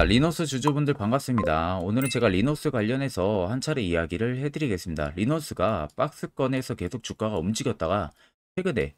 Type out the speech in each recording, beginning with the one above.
리노스 주주분들 반갑습니다. 오늘은 제가 리노스 관련해서 한 차례 이야기를 해드리겠습니다. 리노스가 박스권에서 계속 주가가 움직였다가 최근에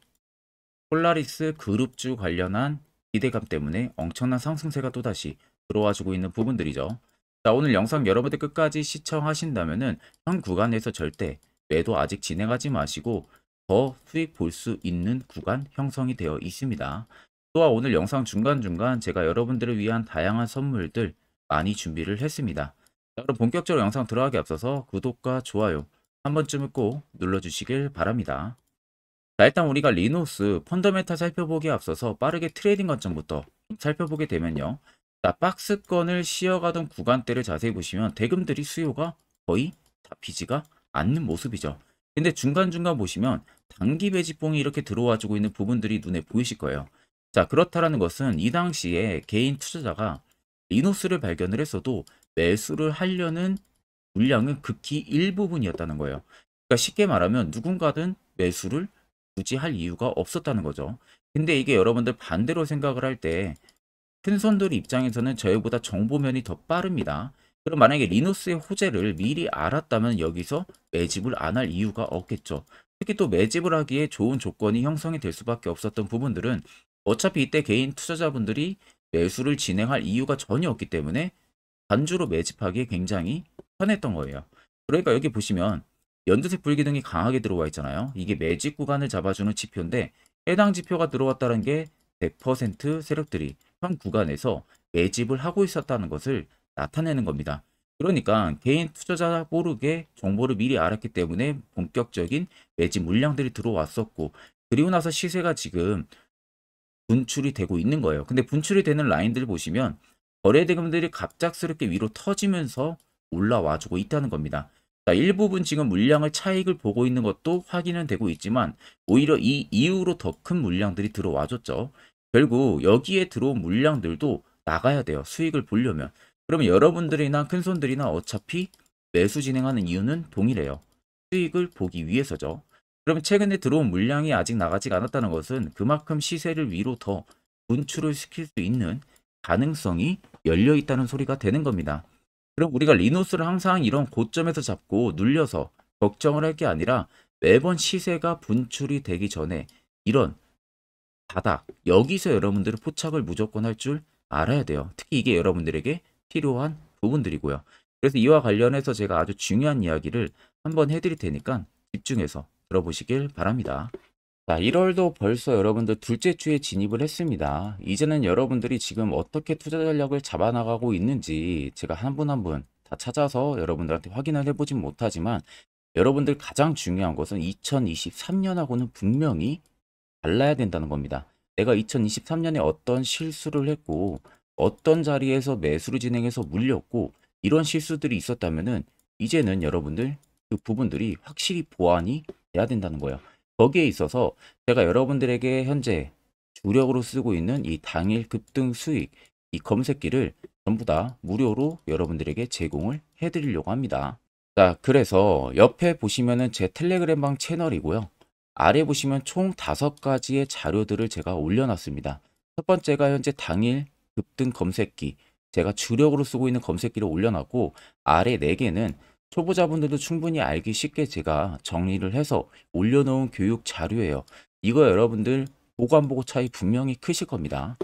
폴라리스 그룹주 관련한 기대감 때문에 엄청난 상승세가 또다시 들어와주고 있는 부분들이죠. 자, 오늘 영상 여러분들 끝까지 시청하신다면은 현 구간에서 절대 매도 아직 진행하지 마시고 더 수익 볼 수 있는 구간 형성이 되어 있습니다. 또한 오늘 영상 중간중간 제가 여러분들을 위한 다양한 선물들 많이 준비를 했습니다. 자, 그럼 본격적으로 영상 들어가기 앞서서 구독과 좋아요 한 번쯤은 꼭 눌러주시길 바랍니다. 자, 일단 우리가 리노스 펀더멘탈 살펴보기에 앞서서 빠르게 트레이딩 관점부터 살펴보게 되면요. 자, 박스권을 쉬어가던 구간대를 자세히 보시면 대금들이 수요가 거의 잡히지가 않는 모습이죠. 근데 중간중간 보시면 단기 매집봉이 이렇게 들어와주고 있는 부분들이 눈에 보이실 거예요. 자, 그렇다라는 것은 이 당시에 개인 투자자가 리노스를 발견을 했어도 매수를 하려는 물량은 극히 일부분이었다는 거예요. 그러니까 쉽게 말하면 누군가든 매수를 굳이 할 이유가 없었다는 거죠. 근데 이게 여러분들 반대로 생각을 할 때 큰 손들 입장에서는 저희보다 정보면이 더 빠릅니다. 그럼 만약에 리노스의 호재를 미리 알았다면 여기서 매집을 안 할 이유가 없겠죠. 특히 또 매집을 하기에 좋은 조건이 형성이 될 수밖에 없었던 부분들은 어차피 이때 개인 투자자분들이 매수를 진행할 이유가 전혀 없기 때문에 단주로 매집하기에 굉장히 편했던 거예요. 그러니까 여기 보시면 연두색 불기둥이 강하게 들어와 있잖아요. 이게 매집 구간을 잡아주는 지표인데 해당 지표가 들어왔다는 게 100% 세력들이 현 구간에서 매집을 하고 있었다는 것을 나타내는 겁니다. 그러니까 개인 투자자 모르게 정보를 미리 알았기 때문에 본격적인 매집 물량들이 들어왔었고, 그리고 나서 시세가 지금 분출이 되고 있는 거예요. 근데 분출이 되는 라인들 보시면 거래대금들이 갑작스럽게 위로 터지면서 올라와 주고 있다는 겁니다. 자, 일부분 지금 물량을 차익을 보고 있는 것도 확인은 되고 있지만 오히려 이 이후로 더 큰 물량들이 들어와 줬죠. 결국 여기에 들어온 물량들도 나가야 돼요. 수익을 보려면. 그러면 여러분들이나 큰손들이나 어차피 매수 진행하는 이유는 동일해요. 수익을 보기 위해서죠. 그러면 최근에 들어온 물량이 아직 나가지 않았다는 것은 그만큼 시세를 위로 더 분출을 시킬 수 있는 가능성이 열려 있다는 소리가 되는 겁니다. 그럼 우리가 리노스를 항상 이런 고점에서 잡고 눌려서 걱정을 할 게 아니라 매번 시세가 분출이 되기 전에 이런 바닥, 여기서 여러분들은 포착을 무조건 할 줄 알아야 돼요. 특히 이게 여러분들에게 필요한 부분들이고요. 그래서 이와 관련해서 제가 아주 중요한 이야기를 한번 해드릴 테니까 집중해서 들어보시길 바랍니다. 자, 1월도 벌써 여러분들 둘째 주에 진입을 했습니다. 이제는 여러분들이 지금 어떻게 투자 전략을 잡아나가고 있는지 제가 한 분 한 분 다 찾아서 여러분들한테 확인을 해보진 못하지만 여러분들 가장 중요한 것은 2023년하고는 분명히 달라야 된다는 겁니다. 내가 2023년에 어떤 실수를 했고 어떤 자리에서 매수를 진행해서 물렸고 이런 실수들이 있었다면은 이제는 여러분들 그 부분들이 확실히 보완이 돼야 된다는 거예요. 거기에 있어서 제가 여러분들에게 현재 주력으로 쓰고 있는 이 당일 급등 수익, 이 검색기를 전부 다 무료로 여러분들에게 제공을 해드리려고 합니다. 자, 그래서 옆에 보시면은 제 텔레그램방 채널이고요. 아래 보시면 총 5가지의 자료들을 제가 올려놨습니다. 첫 번째가 현재 당일 급등 검색기, 제가 주력으로 쓰고 있는 검색기를 올려놨고, 아래 4개는 초보자분들도 충분히 알기 쉽게 제가 정리를 해서 올려놓은 교육 자료예요. 이거 여러분들 보고 안 보고 차이 분명히 크실 겁니다.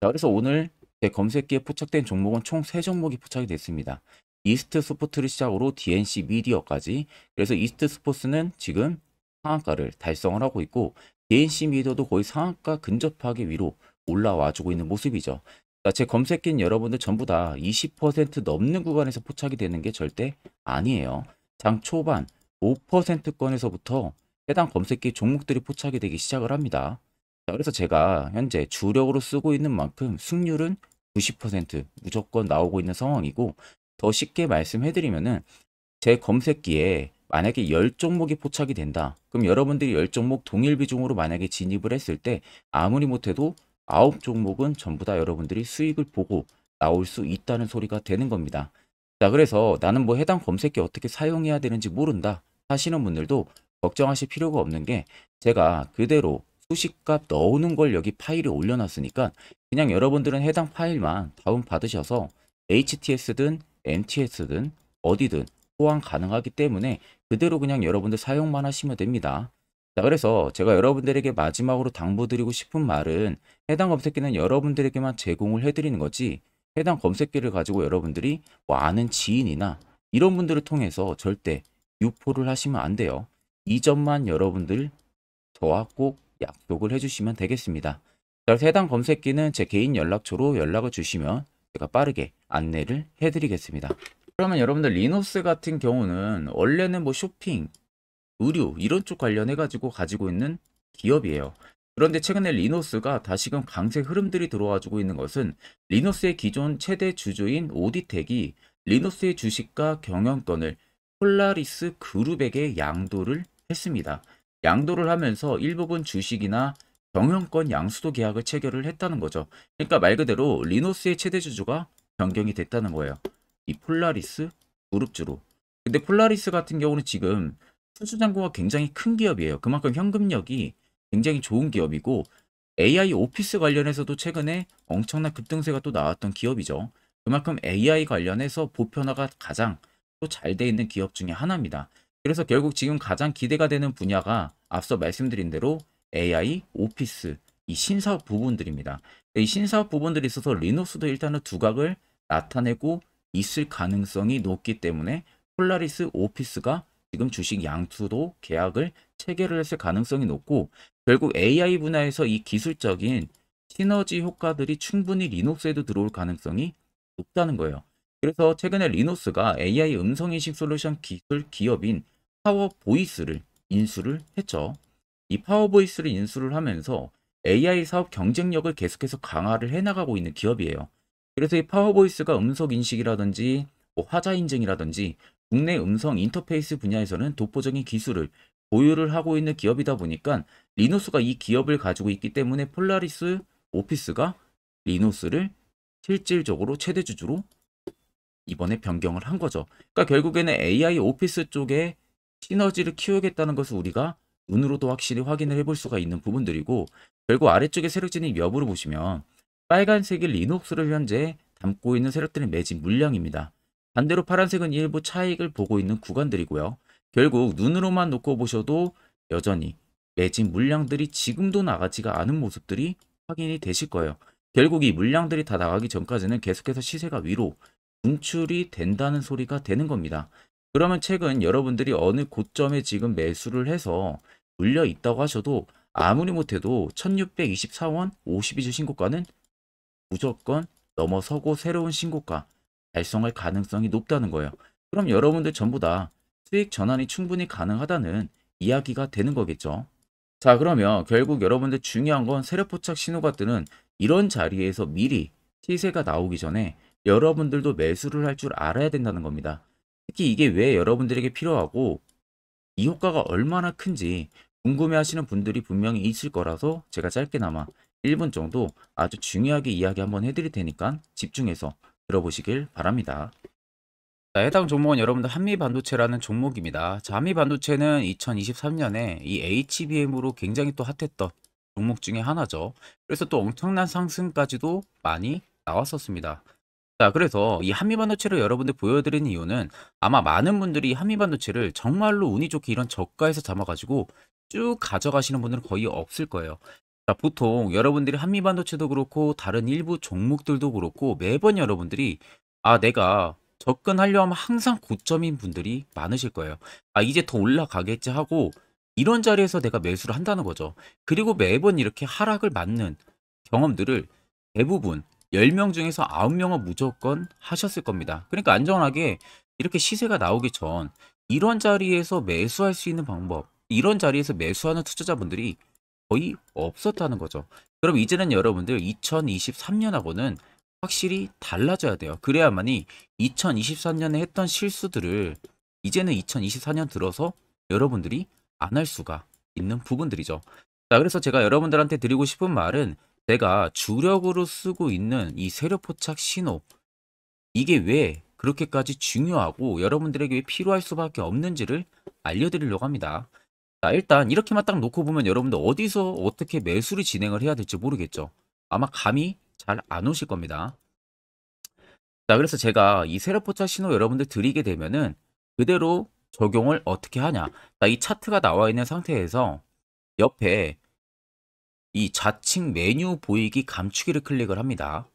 자, 그래서 오늘 제 검색기에 포착된 종목은 총 3종목이 포착이 됐습니다. 이스트 스포츠를 시작으로 DNC 미디어까지. 그래서 이스트 스포츠는 지금 상한가를 달성을 하고 있고 DNC 미디어도 거의 상한가 근접하게 위로 올라와 주고 있는 모습이죠. 자, 제 검색기는 여러분들 전부 다 20% 넘는 구간에서 포착이 되는 게 절대 아니에요. 장 초반 5%권에서부터 해당 검색기 종목들이 포착이 되기 시작을 합니다. 자, 그래서 제가 현재 주력으로 쓰고 있는 만큼 승률은 90% 무조건 나오고 있는 상황이고, 더 쉽게 말씀해드리면은 제 검색기에 만약에 10종목이 포착이 된다. 그럼 여러분들이 10종목 동일 비중으로 만약에 진입을 했을 때 아무리 못해도 9종목은 전부 다 여러분들이 수익을 보고 나올 수 있다는 소리가 되는 겁니다. 자, 그래서 나는 뭐 해당 검색기 어떻게 사용해야 되는지 모른다 하시는 분들도 걱정하실 필요가 없는 게, 제가 그대로 수식값 넣어놓은 걸 여기 파일에 올려놨으니까 그냥 여러분들은 해당 파일만 다운 받으셔서 HTS든 MTS든 어디든 호환 가능하기 때문에 그대로 그냥 여러분들 사용만 하시면 됩니다. 자, 그래서 제가 여러분들에게 마지막으로 당부드리고 싶은 말은 해당 검색기는 여러분들에게만 제공을 해드리는 거지 해당 검색기를 가지고 여러분들이 뭐 아는 지인이나 이런 분들을 통해서 절대 유포를 하시면 안 돼요. 이 점만 여러분들 저와 꼭 약속을 해주시면 되겠습니다. 자, 그래서 해당 검색기는 제 개인 연락처로 연락을 주시면 제가 빠르게 안내를 해드리겠습니다. 그러면 여러분들 리노스 같은 경우는 원래는 뭐 쇼핑, 의류 이런 쪽 관련해 가지고 있는 기업이에요. 그런데 최근에 리노스가 다시금 강세 흐름들이 들어와주고 있는 것은 리노스의 기존 최대 주주인 오디텍이 리노스의 주식과 경영권을 폴라리스 그룹에게 양도를 했습니다. 양도를 하면서 일부분 주식이나 경영권 양수도 계약을 체결을 했다는 거죠. 그러니까 말 그대로 리노스의 최대 주주가 변경이 됐다는 거예요. 이 폴라리스 그룹주로. 근데 폴라리스 같은 경우는 지금 수주잔고가 굉장히 큰 기업이에요. 그만큼 현금력이 굉장히 좋은 기업이고 AI 오피스 관련해서도 최근에 엄청난 급등세가 또 나왔던 기업이죠. 그만큼 AI 관련해서 보편화가 가장 또 잘 돼 있는 기업 중에 하나입니다. 그래서 결국 지금 가장 기대가 되는 분야가 앞서 말씀드린 대로 AI, 오피스, 이 신사업 부분들입니다. 이 신사업 부분들이 있어서 리노스도 일단은 두각을 나타내고 있을 가능성이 높기 때문에 폴라리스 오피스가 지금 주식 양수도 계약을 체결을 했을 가능성이 높고 결국 AI 분야에서 이 기술적인 시너지 효과들이 충분히 리노스에도 들어올 가능성이 높다는 거예요. 그래서 최근에 리노스가 AI 음성인식 솔루션 기술 기업인 파워보이스를 인수를 했죠. 이 파워보이스를 인수를 하면서 AI 사업 경쟁력을 계속해서 강화를 해나가고 있는 기업이에요. 그래서 이 파워보이스가 음성 인식이라든지 뭐 화자 인증이라든지 국내 음성 인터페이스 분야에서는 독보적인 기술을 보유를 하고 있는 기업이다 보니까 리노스가 이 기업을 가지고 있기 때문에 폴라리스 오피스가 리노스를 실질적으로 최대 주주로 이번에 변경을 한 거죠. 그러니까 결국에는 AI 오피스 쪽에 시너지를 키우겠다는 것을 우리가 눈으로도 확실히 확인을 해볼 수가 있는 부분들이고 결국 아래쪽에 세력 진입 여부를 보시면 빨간색이 리녹스를 현재 담고 있는 세력들의 매집 물량입니다. 반대로 파란색은 일부 차익을 보고 있는 구간들이고요. 결국 눈으로만 놓고 보셔도 여전히 매집 물량들이 지금도 나가지가 않은 모습들이 확인이 되실 거예요. 결국 이 물량들이 다 나가기 전까지는 계속해서 시세가 위로 분출이 된다는 소리가 되는 겁니다. 그러면 최근 여러분들이 어느 고점에 지금 매수를 해서 물려 있다고 하셔도 아무리 못해도 1624원 52주 신고가는 무조건 넘어서고 새로운 신고가 달성할 가능성이 높다는 거예요. 그럼 여러분들 전부 다 수익 전환이 충분히 가능하다는 이야기가 되는 거겠죠. 자, 그러면 결국 여러분들 중요한 건 세력 포착 신호가 뜨는 이런 자리에서 미리 시세가 나오기 전에 여러분들도 매수를 할 줄 알아야 된다는 겁니다. 특히 이게 왜 여러분들에게 필요하고 이 효과가 얼마나 큰지 궁금해하시는 분들이 분명히 있을 거라서 제가 짧게나마 1분 정도 아주 중요하게 이야기 한번 해드릴 테니까 집중해서 들어보시길 바랍니다. 자, 해당 종목은 여러분들 한미반도체라는 종목입니다. 자, 한미반도체는 2023년에 이 HBM으로 굉장히 또 핫했던 종목 중에 하나죠. 그래서 또 엄청난 상승까지도 많이 나왔었습니다. 자, 그래서 이 한미반도체를 여러분들 보여드리는 이유는 아마 많은 분들이 한미반도체를 정말로 운이 좋게 이런 저가에서 잡아가지고 쭉 가져가시는 분들은 거의 없을 거예요. 자, 보통 여러분들이 한미반도체도 그렇고 다른 일부 종목들도 그렇고 매번 여러분들이 내가 접근하려 하면 항상 고점인 분들이 많으실 거예요. 이제 더 올라가겠지 하고 이런 자리에서 내가 매수를 한다는 거죠. 그리고 매번 이렇게 하락을 맞는 경험들을 대부분 10명 중에서 9명은 무조건 하셨을 겁니다. 그러니까 안전하게 이렇게 시세가 나오기 전 이런 자리에서 매수할 수 있는 방법, 이런 자리에서 매수하는 투자자분들이 거의 없었다는 거죠. 그럼 이제는 여러분들 2023년하고는 확실히 달라져야 돼요. 그래야만이 2023년에 했던 실수들을 이제는 2024년 들어서 여러분들이 안 할 수가 있는 부분들이죠. 자, 그래서 제가 여러분들한테 드리고 싶은 말은 제가 주력으로 쓰고 있는 이 세력 포착 신호 이게 왜 그렇게까지 중요하고 여러분들에게 왜 필요할 수밖에 없는지를 알려드리려고 합니다. 자, 일단 이렇게만 딱 놓고 보면 여러분들 어디서 어떻게 매수를 진행을 해야 될지 모르겠죠. 아마 감이 잘 안 오실 겁니다. 자, 그래서 제가 이 세로포착 신호 여러분들 드리게 되면은 그대로 적용을 어떻게 하냐. 자, 이 차트가 나와 있는 상태에서 옆에 이 좌측 메뉴 보이기 감추기를 클릭을 합니다.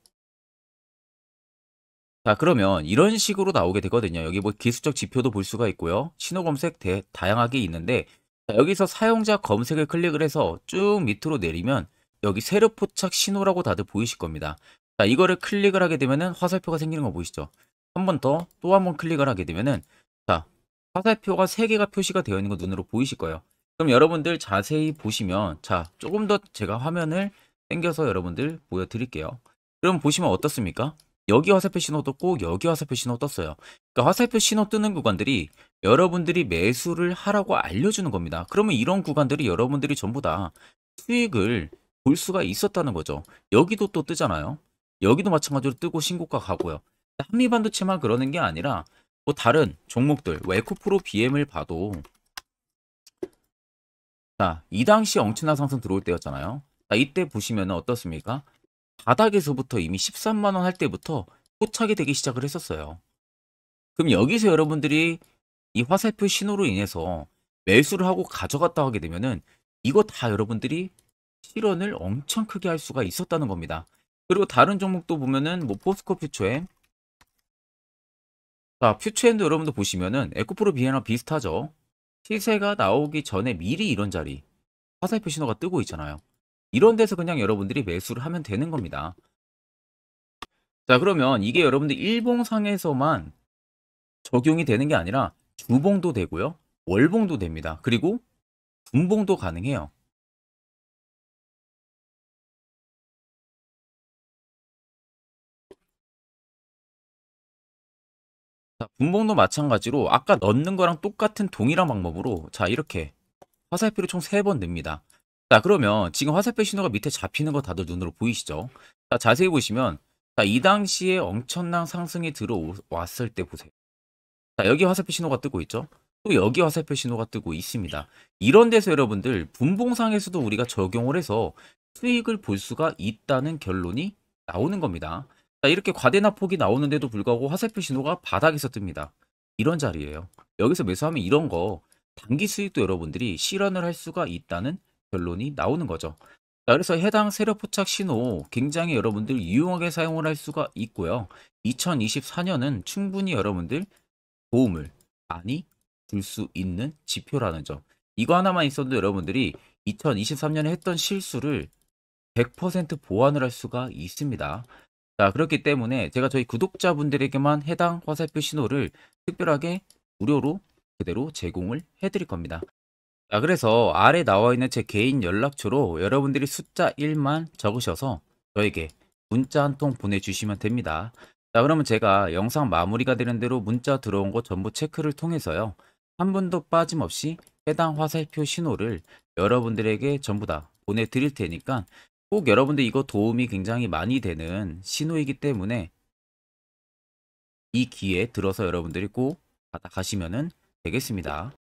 자, 그러면 이런 식으로 나오게 되거든요. 여기 뭐 기술적 지표도 볼 수가 있고요. 신호 검색 다양하게 있는데, 자, 여기서 사용자 검색을 클릭을 해서 쭉 밑으로 내리면 여기 세로 포착 신호라고 다들 보이실 겁니다. 자, 이거를 클릭을 하게 되면은 화살표가 생기는 거 보이시죠? 한 번 더 또 한 번 클릭을 하게 되면은, 자, 화살표가 3개가 표시가 되어 있는 거 눈으로 보이실 거예요. 그럼 여러분들 자세히 보시면, 자, 조금 더 제가 화면을 당겨서 여러분들 보여드릴게요. 그럼 보시면 어떻습니까? 여기 화살표 신호 떴고 여기 화살표 신호 떴어요. 그러니까 화살표 신호 뜨는 구간들이 여러분들이 매수를 하라고 알려주는 겁니다. 그러면 이런 구간들이 여러분들이 전부 다 수익을 볼 수가 있었다는 거죠. 여기도 또 뜨잖아요. 여기도 마찬가지로 뜨고 신고가 가고요. 한미반도체만 그러는 게 아니라 뭐 다른 종목들, 뭐 에코프로 BM을 봐도, 자, 이 당시 엄청난 상승 들어올 때였잖아요. 자, 이때 보시면 어떻습니까? 바닥에서부터 이미 13만 원 할 때부터 포착이 되기 시작을 했었어요. 그럼 여기서 여러분들이 이 화살표 신호로 인해서 매수를 하고 가져갔다 하게 되면은 이거 다 여러분들이 실현을 엄청 크게 할 수가 있었다는 겁니다. 그리고 다른 종목도 보면은 뭐 포스코 퓨처엠, 자, 퓨처엠도 여러분들 보시면은 에코프로 비에나 비슷하죠. 시세가 나오기 전에 미리 이런 자리 화살표 신호가 뜨고 있잖아요. 이런 데서 그냥 여러분들이 매수를 하면 되는 겁니다. 자, 그러면 이게 여러분들 일봉상에서만 적용이 되는 게 아니라 주봉도 되고요. 월봉도 됩니다. 그리고 분봉도 가능해요. 자, 분봉도 마찬가지로 아까 넣는 거랑 똑같은 동일한 방법으로, 자, 이렇게 화살표를 총 3번 냅니다. 자, 그러면 지금 화살표 신호가 밑에 잡히는 거 다들 눈으로 보이시죠? 자, 자세히 보시면, 자, 이 당시에 엄청난 상승이 들어왔을 때 보세요. 자, 여기 화살표 신호가 뜨고 있죠? 또 여기 화살표 신호가 뜨고 있습니다. 이런 데서 여러분들 분봉상에서도 우리가 적용을 해서 수익을 볼 수가 있다는 결론이 나오는 겁니다. 자, 이렇게 과대납폭이 나오는데도 불구하고 화살표 신호가 바닥에서 뜹니다. 이런 자리예요. 여기서 매수하면 이런 거 단기 수익도 여러분들이 실현을 할 수가 있다는 결론이 나오는 거죠. 자, 그래서 해당 세력 포착 신호 굉장히 여러분들 유용하게 사용을 할 수가 있고요. 2024년은 충분히 여러분들 도움을 많이 줄 수 있는 지표라는 점. 이거 하나만 있어도 여러분들이 2023년에 했던 실수를 100% 보완을 할 수가 있습니다. 자, 그렇기 때문에 제가 저희 구독자분들에게만 해당 화살표 신호를 특별하게 무료로 그대로 제공을 해드릴 겁니다. 자, 그래서 아래 나와 있는 제 개인 연락처로 여러분들이 숫자 1만 적으셔서 저에게 문자 한 통 보내주시면 됩니다. 자, 그러면 제가 영상 마무리가 되는 대로 문자 들어온 거 전부 체크를 통해서요. 한 분도 빠짐없이 해당 화살표 신호를 여러분들에게 전부 다 보내드릴 테니까 꼭 여러분들 이거 도움이 굉장히 많이 되는 신호이기 때문에 이 기회에 들어서 여러분들이 꼭 받아가시면 되겠습니다.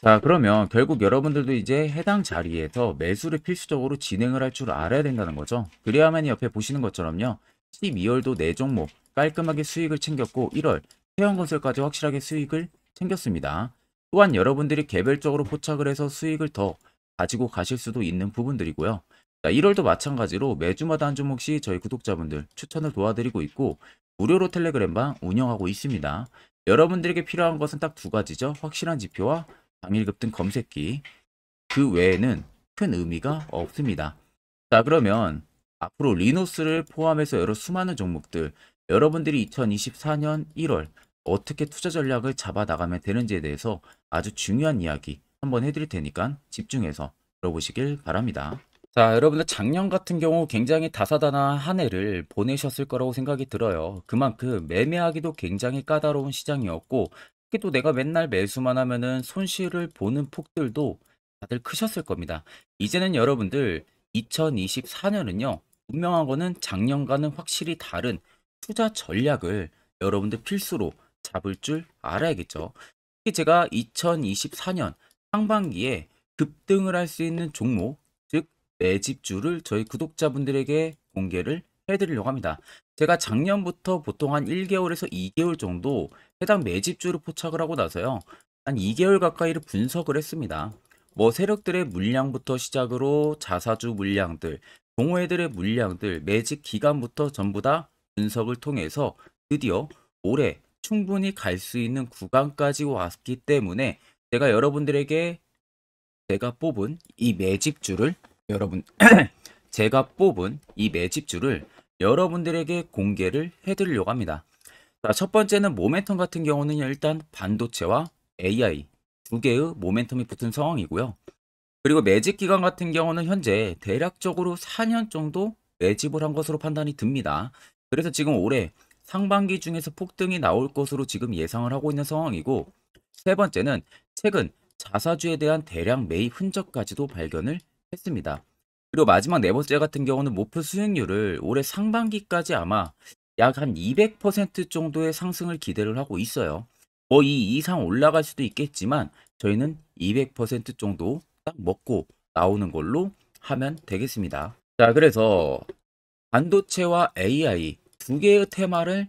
자, 그러면 결국 여러분들도 이제 해당 자리에서 매수를 필수적으로 진행을 할 줄 알아야 된다는 거죠. 그래야만 옆에 보시는 것처럼요. 12월도 4종목 깔끔하게 수익을 챙겼고 1월 태양건설까지 확실하게 수익을 챙겼습니다. 또한 여러분들이 개별적으로 포착을 해서 수익을 더 가지고 가실 수도 있는 부분들이고요. 자, 1월도 마찬가지로 매주마다 한 종목씩 저희 구독자분들 추천을 도와드리고 있고 무료로 텔레그램방 운영하고 있습니다. 여러분들에게 필요한 것은 딱 2가지죠. 확실한 지표와 당일 급등 검색기. 그 외에는 큰 의미가 없습니다. 자, 그러면 앞으로 리노스를 포함해서 여러 수많은 종목들 여러분들이 2024년 1월 어떻게 투자 전략을 잡아 나가면 되는지에 대해서 아주 중요한 이야기 한번 해드릴 테니까 집중해서 들어보시길 바랍니다. 자, 여러분들 작년 같은 경우 굉장히 다사다난한 한 해를 보내셨을 거라고 생각이 들어요. 그만큼 매매하기도 굉장히 까다로운 시장이었고 특히 또 내가 맨날 매수만 하면은 손실을 보는 폭들도 다들 크셨을 겁니다. 이제는 여러분들 2024년은요. 분명한 거는 작년과는 확실히 다른 투자 전략을 여러분들 필수로 잡을 줄 알아야겠죠. 특히 제가 2024년 상반기에 급등을 할 수 있는 종목, 즉 매집주를 저희 구독자분들에게 공개를 해드리려고 합니다. 제가 작년부터 보통 한 1개월에서 2개월 정도 해당 매집주를 포착을 하고 나서요. 한 2개월 가까이를 분석을 했습니다. 뭐 세력들의 물량부터 시작으로 자사주 물량들, 동호회들의 물량들, 매집 기간부터 전부 다 분석을 통해서 드디어 올해 충분히 갈 수 있는 구간까지 왔기 때문에 제가 여러분들에게 제가 뽑은 이 매집주를 여러분 제가 뽑은 이 매집주를 여러분들에게 공개를 해드리려고 합니다. 자, 첫 번째는 모멘텀 같은 경우는 일단 반도체와 AI 두 개의 모멘텀이 붙은 상황이고요. 그리고 매집 기간 같은 경우는 현재 대략적으로 4년 정도 매집을 한 것으로 판단이 듭니다. 그래서 지금 올해 상반기 중에서 폭등이 나올 것으로 지금 예상을 하고 있는 상황이고, 세 번째는 최근 자사주에 대한 대량 매입 흔적까지도 발견을 했습니다. 그리고 마지막 네 번째 같은 경우는 목표 수익률을 올해 상반기까지 아마 약 한 200% 정도의 상승을 기대를 하고 있어요. 뭐 이 이상 올라갈 수도 있겠지만 저희는 200% 정도 딱 먹고 나오는 걸로 하면 되겠습니다. 자, 그래서 반도체와 AI 두 개의 테마를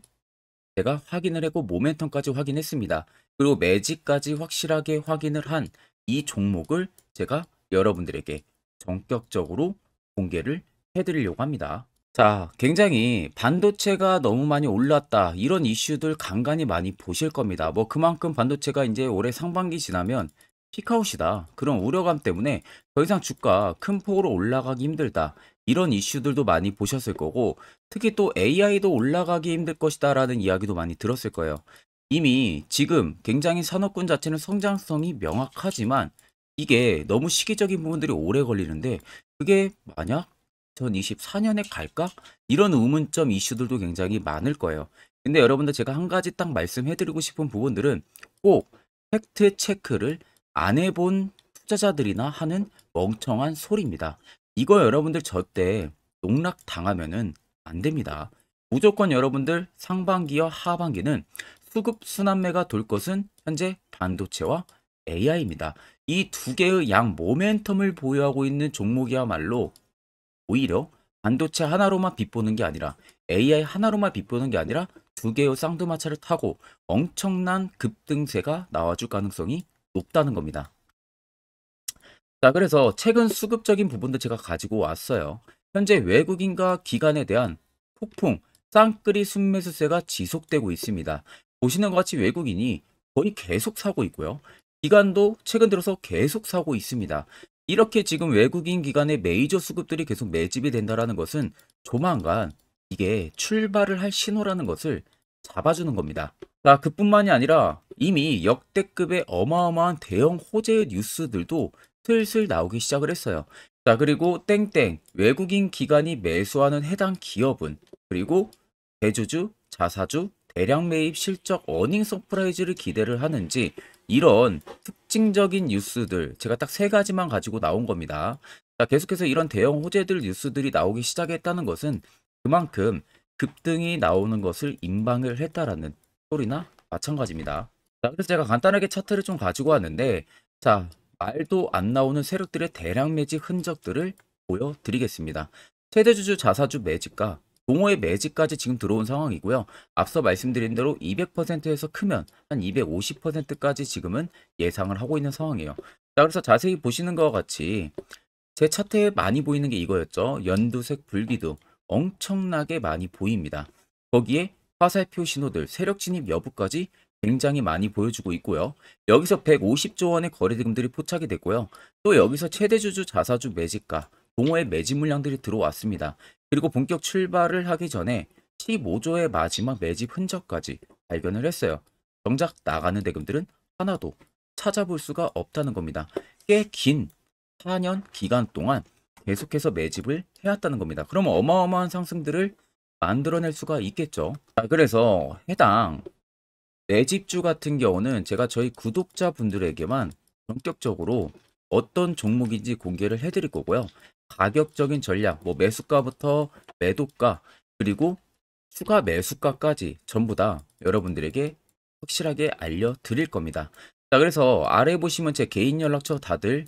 제가 확인을 했고 모멘텀까지 확인했습니다. 그리고 매직까지 확실하게 확인을 한 이 종목을 제가 여러분들에게 전격적으로 공개를 해드리려고 합니다. 자, 굉장히 반도체가 너무 많이 올랐다, 이런 이슈들 간간히 많이 보실 겁니다. 뭐 그만큼 반도체가 이제 올해 상반기 지나면 피크아웃이다, 그런 우려감 때문에 더 이상 주가 큰 폭으로 올라가기 힘들다, 이런 이슈들도 많이 보셨을 거고, 특히 또 AI도 올라가기 힘들 것이다 라는 이야기도 많이 들었을 거예요. 이미 지금 굉장히 산업군 자체는 성장성이 명확하지만 이게 너무 시기적인 부분들이 오래 걸리는데, 그게 만약 2024년에 갈까? 이런 의문점 이슈들도 굉장히 많을 거예요. 근데 여러분들, 제가 한 가지 딱 말씀해드리고 싶은 부분들은 꼭 팩트 체크를 안 해본 투자자들이나 하는 멍청한 소리입니다. 이거 여러분들 절대 농락 당하면은 안 됩니다. 무조건 여러분들 상반기와 하반기는 수급 순환매가 돌 것은 현재 반도체와 AI입니다. 이 두 개의 양 모멘텀을 보유하고 있는 종목이야말로 오히려 반도체 하나로만 빗보는 게 아니라 AI 하나로만 빗보는 게 아니라 두 개의 쌍두마차를 타고 엄청난 급등세가 나와줄 가능성이 높다는 겁니다. 자, 그래서 최근 수급적인 부분도 제가 가지고 왔어요. 현재 외국인과 기관에 대한 폭풍 쌍끌이 순매수세가 지속되고 있습니다. 보시는 것 같이 외국인이 거의 계속 사고 있고요. 기관도 최근 들어서 계속 사고 있습니다. 이렇게 지금 외국인 기관의 메이저 수급들이 계속 매집이 된다는 것은 조만간 이게 출발을 할 신호라는 것을 잡아주는 겁니다. 자, 그뿐만이 아니라 이미 역대급의 어마어마한 대형 호재의 뉴스들도 슬슬 나오기 시작을 했어요. 자, 그리고 땡땡 외국인 기관이 매수하는 해당 기업은, 그리고 대주주, 자사주, 대량 매입 실적 어닝 서프라이즈를 기대를 하는지, 이런 특징적인 뉴스들 제가 딱 세 가지만 가지고 나온 겁니다. 자, 계속해서 이런 대형 호재들 뉴스들이 나오기 시작했다는 것은 그만큼 급등이 나오는 것을 임방을 했다라는 소리나 마찬가지입니다. 자, 그래서 제가 간단하게 차트를 좀 가지고 왔는데, 자, 말도 안 나오는 세력들의 대량 매집 흔적들을 보여드리겠습니다. 최대주주 자사주 매집과 동호회 매집까지 지금 들어온 상황이고요. 앞서 말씀드린 대로 200%에서 크면 한 250%까지 지금은 예상을 하고 있는 상황이에요. 자, 그래서 자세히 보시는 것과 같이 제 차트에 많이 보이는 게 이거였죠. 연두색 불기둥 엄청나게 많이 보입니다. 거기에 화살표 신호들, 세력 진입 여부까지 굉장히 많이 보여주고 있고요. 여기서 150조 원의 거래대금들이 포착이 됐고요. 또 여기서 최대주주 자사주 매집과 동호회 매집 물량들이 들어왔습니다. 그리고 본격 출발을 하기 전에 15조의 마지막 매집 흔적까지 발견을 했어요. 정작 나가는 대금들은 하나도 찾아볼 수가 없다는 겁니다. 꽤 긴 4년 기간 동안 계속해서 매집을 해왔다는 겁니다. 그럼 어마어마한 상승들을 만들어낼 수가 있겠죠. 자, 그래서 해당 매집주 같은 경우는 제가 저희 구독자분들에게만 본격적으로 어떤 종목인지 공개를 해드릴 거고요. 가격적인 전략, 뭐 매수가부터 매도가, 그리고 추가 매수가까지 전부 다 여러분들에게 확실하게 알려드릴 겁니다. 자, 그래서 아래 보시면 제 개인 연락처 다들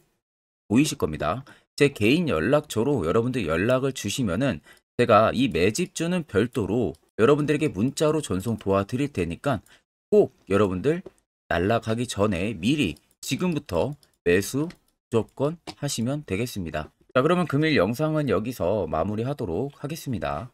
보이실 겁니다. 제 개인 연락처로 여러분들 연락을 주시면은 제가 이 매집주는 별도로 여러분들에게 문자로 전송 도와드릴 테니까 꼭 여러분들 날라가기 전에 미리 지금부터 매수 무조건 하시면 되겠습니다. 자, 그러면 금일 영상은 여기서 마무리하도록 하겠습니다.